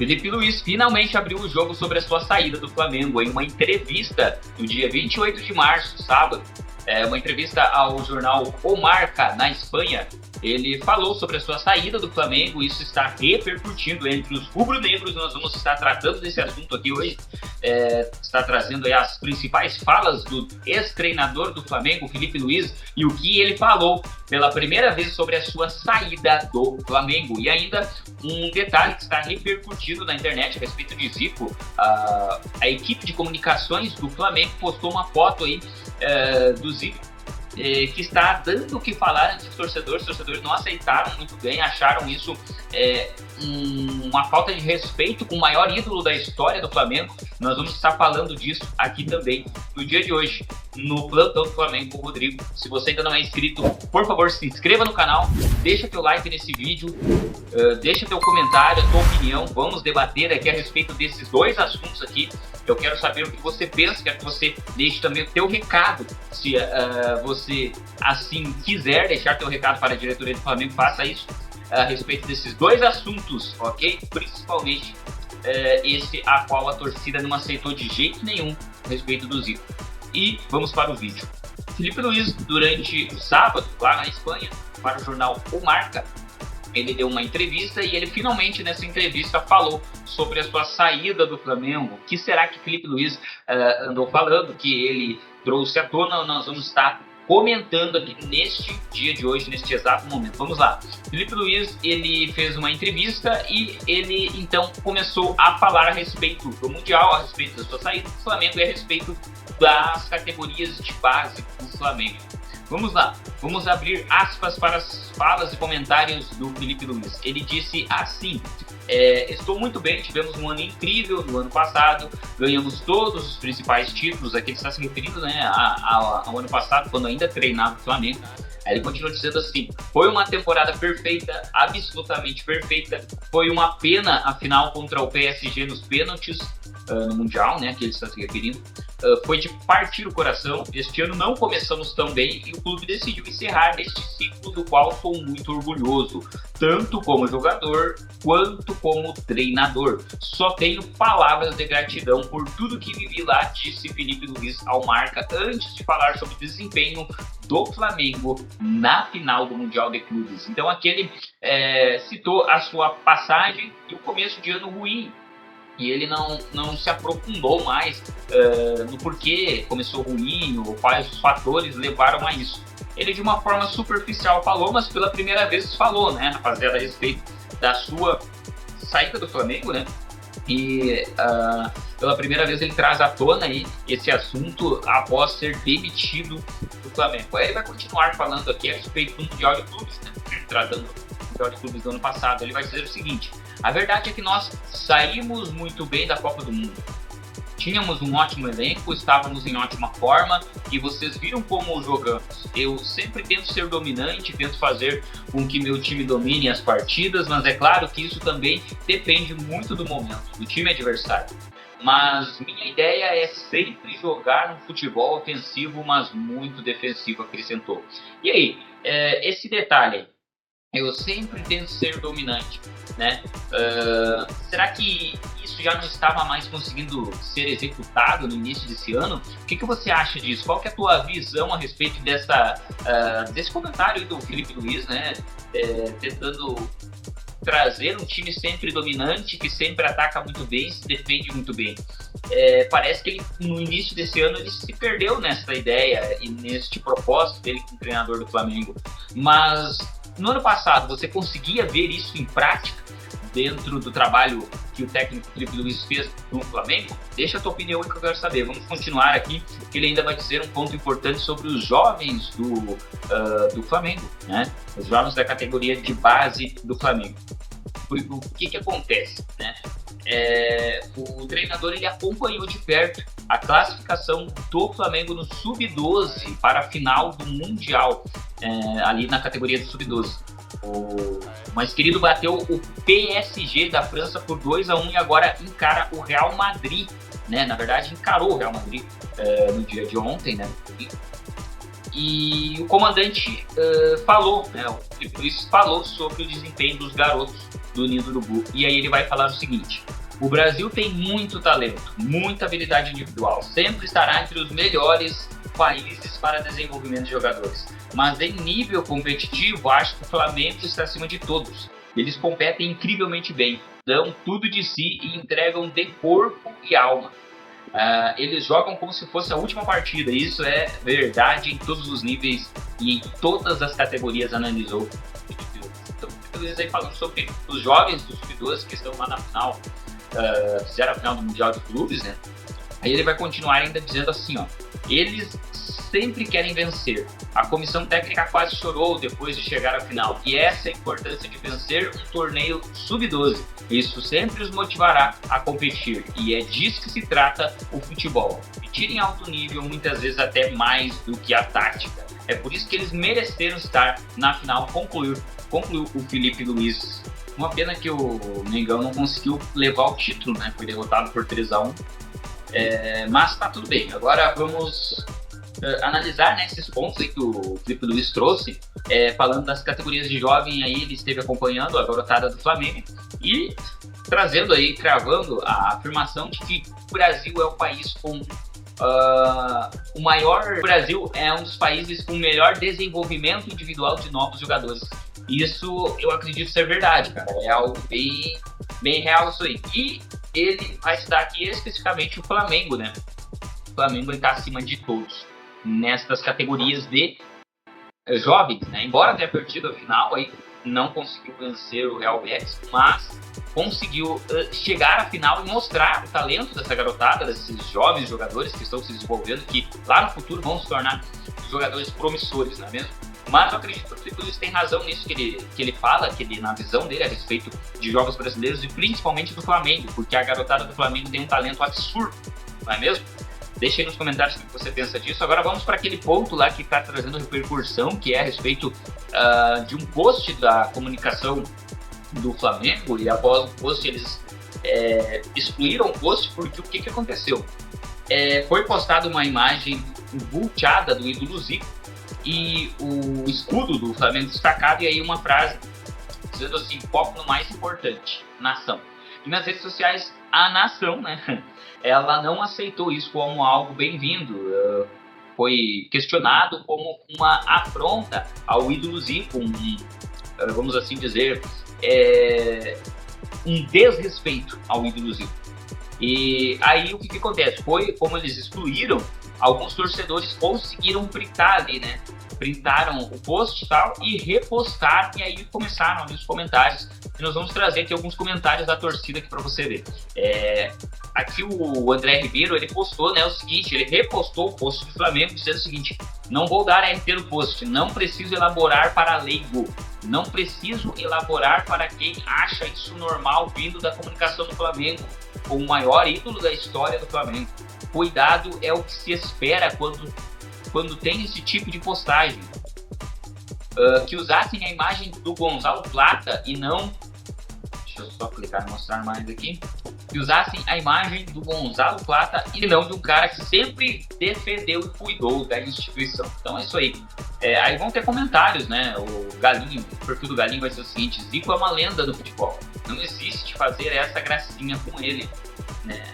Filipe Luís finalmente abriu o jogo sobre a sua saída do Flamengo em uma entrevista no dia 28 de março, sábado. Uma entrevista ao jornal O Marca, na Espanha. Ele falou sobre a sua saída do Flamengo, isso está repercutindo entre os rubro-negros. Nós vamos estar tratando desse assunto aqui hoje, está trazendo aí as principais falas do ex-treinador do Flamengo, Filipe Luís, e o que ele falou pela primeira vez sobre a sua saída do Flamengo. E ainda um detalhe que está repercutindo na internet a respeito de Zico. A equipe de comunicações do Flamengo postou uma foto aí do Zico, que está dando o que falar entre os torcedores. Os torcedores não aceitaram muito bem, acharam isso uma falta de respeito com o maior ídolo da história do Flamengo. Nós vamos estar falando disso aqui também no dia de hoje, no Plantão do Flamengo com o Rodrigo. Se você ainda não é inscrito, por favor, se inscreva no canal, deixa teu like nesse vídeo, deixa teu comentário, a tua opinião. Vamos debater aqui a respeito desses dois assuntos aqui. Eu quero saber o que você pensa, quero que você deixe também o teu recado. Se você assim quiser deixar teu recado para a diretoria do Flamengo, faça isso a respeito desses dois assuntos, ok? Principalmente esse a qual a torcida não aceitou de jeito nenhum a respeito do Zico. E vamos para o vídeo. Filipe Luís, durante o sábado, lá na Espanha, para o jornal O Marca, ele deu uma entrevista e ele finalmente nessa entrevista falou sobre a sua saída do Flamengo. O que será que Filipe Luís andou falando, que ele trouxe à tona? Nós vamos estar comentando aqui neste dia de hoje, neste exato momento. Vamos lá. Filipe Luís, ele fez uma entrevista e ele então começou a falar a respeito do Mundial, a respeito da sua saída do Flamengo e a respeito das categorias de base do Flamengo. Vamos lá, vamos abrir aspas para as falas e comentários do Filipe Luís. Ele disse assim: estou muito bem, tivemos um ano incrível no ano passado, ganhamos todos os principais títulos. Aqui ele está se referindo, né, ao ano passado, quando ainda treinava o Flamengo. Aí ele continua dizendo assim: foi uma temporada perfeita, absolutamente perfeita. Foi uma pena a final contra o PSG nos pênaltis no Mundial, né, que ele está se referindo. Foi de partir o coração. Este ano não começamos tão bem e o clube decidiu encerrar este ciclo, do qual sou muito orgulhoso, tanto como jogador quanto como treinador. Só tenho palavras de gratidão por tudo que vivi lá, disse Filipe Luís ao Marca, antes de falar sobre o desempenho do Flamengo na final do Mundial de Clubes. Então aqui ele citou a sua passagem e o começo de ano ruim. E ele não se aprofundou mais no porquê começou ruim, ou quais os fatores levaram a isso. Ele de uma forma superficial falou, mas pela primeira vez falou, né, rapaziada, a respeito da sua saída do Flamengo, né? E pela primeira vez ele traz à tona aí esse assunto após ser demitido do Flamengo. Aí ele vai continuar falando aqui a respeito do Mundial de Clubes, né? Tratando do Mundial de Clubes do ano passado. Ele vai dizer o seguinte: a verdade é que nós saímos muito bem da Copa do Mundo. Tínhamos um ótimo elenco, estávamos em ótima forma e vocês viram como jogamos. Eu sempre tento ser dominante, tento fazer com que meu time domine as partidas, mas é claro que isso também depende muito do momento, do time adversário. Mas minha ideia é sempre jogar um futebol ofensivo, mas muito defensivo, acrescentou. E aí, esse detalhe aí, eu sempre tento ser dominante, né? Será que isso já não estava mais conseguindo ser executado no início desse ano? O que você acha disso? Qual que é a tua visão a respeito desse comentário aí do Filipe Luís, né? Tentando trazer um time sempre dominante, que sempre ataca muito bem, se defende muito bem. Parece que ele, no início desse ano, ele se perdeu nessa ideia e neste propósito dele como treinador do Flamengo. Mas no ano passado, você conseguia ver isso em prática dentro do trabalho que o técnico Filipe Luís fez no Flamengo? Deixa a tua opinião aí que eu quero saber. Vamos continuar aqui, que ele ainda vai dizer um ponto importante sobre os jovens do Flamengo, né? Os jovens da categoria de base do Flamengo. O que acontece, né? O treinador ele acompanhou de perto a classificação do Flamengo no Sub-12 para a final do Mundial, ali na categoria do Sub-12. O mais querido bateu o PSG da França por 2-1 e agora encara o Real Madrid, né? Na verdade, encarou o Real Madrid no dia de ontem, né? E o comandante falou, né, o Filipe Luís falou sobre o desempenho dos garotos do Ninho do Urubu. E aí ele vai falar o seguinte: o Brasil tem muito talento, muita habilidade individual, sempre estará entre os melhores países para desenvolvimento de jogadores. Mas em nível competitivo, acho que o Flamengo está acima de todos. Eles competem incrivelmente bem, dão tudo de si e entregam de corpo e alma. Eles jogam como se fosse a última partida. Isso é verdade em todos os níveis e em todas as categorias, analisou. Então, eles aí falando sobre os jovens dos sub-12 que estão lá na final, fizeram a final do Mundial de Clubes, né? Aí ele vai continuar ainda dizendo assim, ó: eles sempre querem vencer. A comissão técnica quase chorou depois de chegar à final. E essa é a importância de vencer um torneio sub-12. Isso sempre os motivará a competir. E é disso que se trata o futebol. Competir em alto nível, muitas vezes até mais do que a tática. É por isso que eles mereceram estar na final, concluiu o Filipe Luís. Uma pena que o Mengão não conseguiu levar o título, né? Foi derrotado por 3-1. Mas tá tudo bem. Agora vamos analisar, né, esses pontos aí que o Filipe Luís trouxe, falando das categorias de jovem. Aí ele esteve acompanhando a garotada do Flamengo e trazendo aí, cravando a afirmação de que o Brasil é o país com o Brasil é um dos países com o melhor desenvolvimento individual de novos jogadores. Isso eu acredito ser verdade, cara. É algo bem, bem real isso aí. E ele vai citar aqui especificamente o Flamengo, né? O Flamengo está acima de todos nestas categorias de jovens, né? Embora tenha perdido a final, aí não conseguiu vencer o Real Betis, mas conseguiu chegar à final e mostrar o talento dessa garotada, desses jovens jogadores que estão se desenvolvendo, que lá no futuro vão se tornar jogadores promissores, não é mesmo? Mas eu acredito que o Filipe Luís tem razão nisso que ele fala, na visão dele a respeito de jogos brasileiros e principalmente do Flamengo, porque a garotada do Flamengo tem um talento absurdo, não é mesmo? Deixa aí nos comentários o que você pensa disso. Agora vamos para aquele ponto lá que está trazendo repercussão, que é a respeito de um post da comunicação do Flamengo. E após o post eles excluíram o post porque o que aconteceu? Foi postada uma imagem vulteada do ídolo Zico e o escudo do Flamengo destacado, e aí uma frase dizendo assim: foco no mais importante, nação. E nas redes sociais, a nação, né, ela não aceitou isso como algo bem-vindo. Foi questionado como uma afronta ao ídolo Zico, vamos assim dizer, um desrespeito ao ídolo Zico. E aí o que acontece? Foi como eles excluíram, alguns torcedores conseguiram printar ali, né? Printaram o post e tal e repostaram, e aí começaram ali os comentários. E nós vamos trazer aqui alguns comentários da torcida aqui para você ver. Aqui o André Ribeiro, ele postou, né, o seguinte: ele repostou o post do Flamengo dizendo o seguinte: não vou dar RT no post, não preciso elaborar para leigo, não preciso elaborar para quem acha isso normal vindo da comunicação do Flamengo, com o maior ídolo da história do Flamengo. Cuidado é o que se espera quando tem esse tipo de postagem. Que usassem a imagem do Gonzalo Plata e não... Deixa eu só clicar e mostrar mais aqui. Que usassem a imagem do Gonzalo Plata e não de um cara que sempre defendeu e cuidou da instituição. Então é isso aí. Aí vão ter comentários, né? O Galinho, o perfil do Galinho vai ser o seguinte: Zico é uma lenda do futebol. Não existe fazer essa gracinha com ele.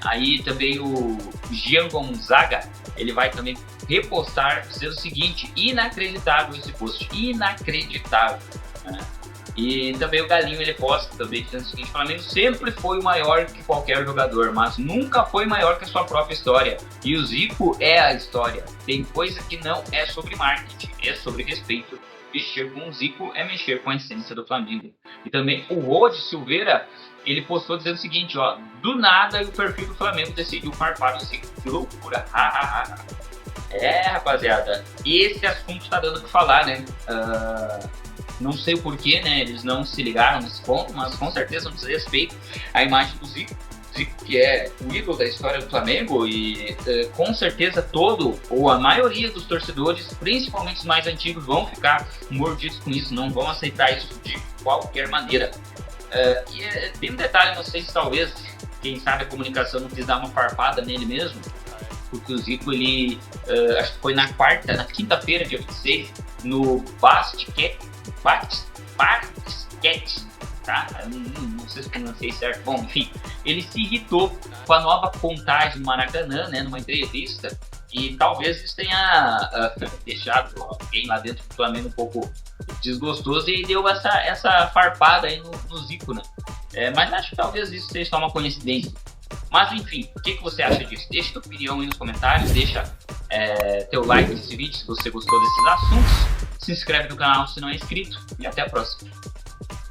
Aí também o Gian Gonzaga, ele vai também repostar dizendo o seguinte: inacreditável esse post, inacreditável, né? E também o Galinho, ele posta também dizendo o seguinte: o Flamengo sempre foi maior que qualquer jogador, mas nunca foi maior que a sua própria história, e o Zico é a história. Tem coisa que não é sobre marketing, é sobre respeito. Mexer com o Zico é mexer com a essência do Flamengo. E também o Rod Silveira, ele postou dizendo o seguinte, ó: do nada o perfil do Flamengo decidiu farpar o Zico. Que loucura! Rapaziada, esse assunto tá dando o que falar, né? Não sei o porquê, né? Eles não se ligaram nesse ponto, mas com certeza não se respeita a imagem do Zico. Zico, que é o ídolo da história do Flamengo, e com certeza todo ou a maioria dos torcedores, principalmente os mais antigos, vão ficar mordidos com isso, não vão aceitar isso de qualquer maneira. Tem um detalhe, não sei se talvez, quem sabe a comunicação não quis dar uma farpada nele mesmo, porque o Zico, ele, acho que foi na quinta-feira, dia 26, no Basquete, tá? Não sei se pronunciei certo. Bom, enfim, ele se irritou com a nova contagem do Maracanã, né, numa entrevista, e talvez isso tenha deixado alguém lá dentro do Flamengo um pouco desgostoso e deu essa farpada aí no Zico, né? Mas acho que talvez isso seja só uma coincidência. Mas enfim, o que você acha disso? Deixa sua opinião aí nos comentários, deixa teu like nesse vídeo se você gostou desses assuntos, se inscreve no canal se não é inscrito e até a próxima.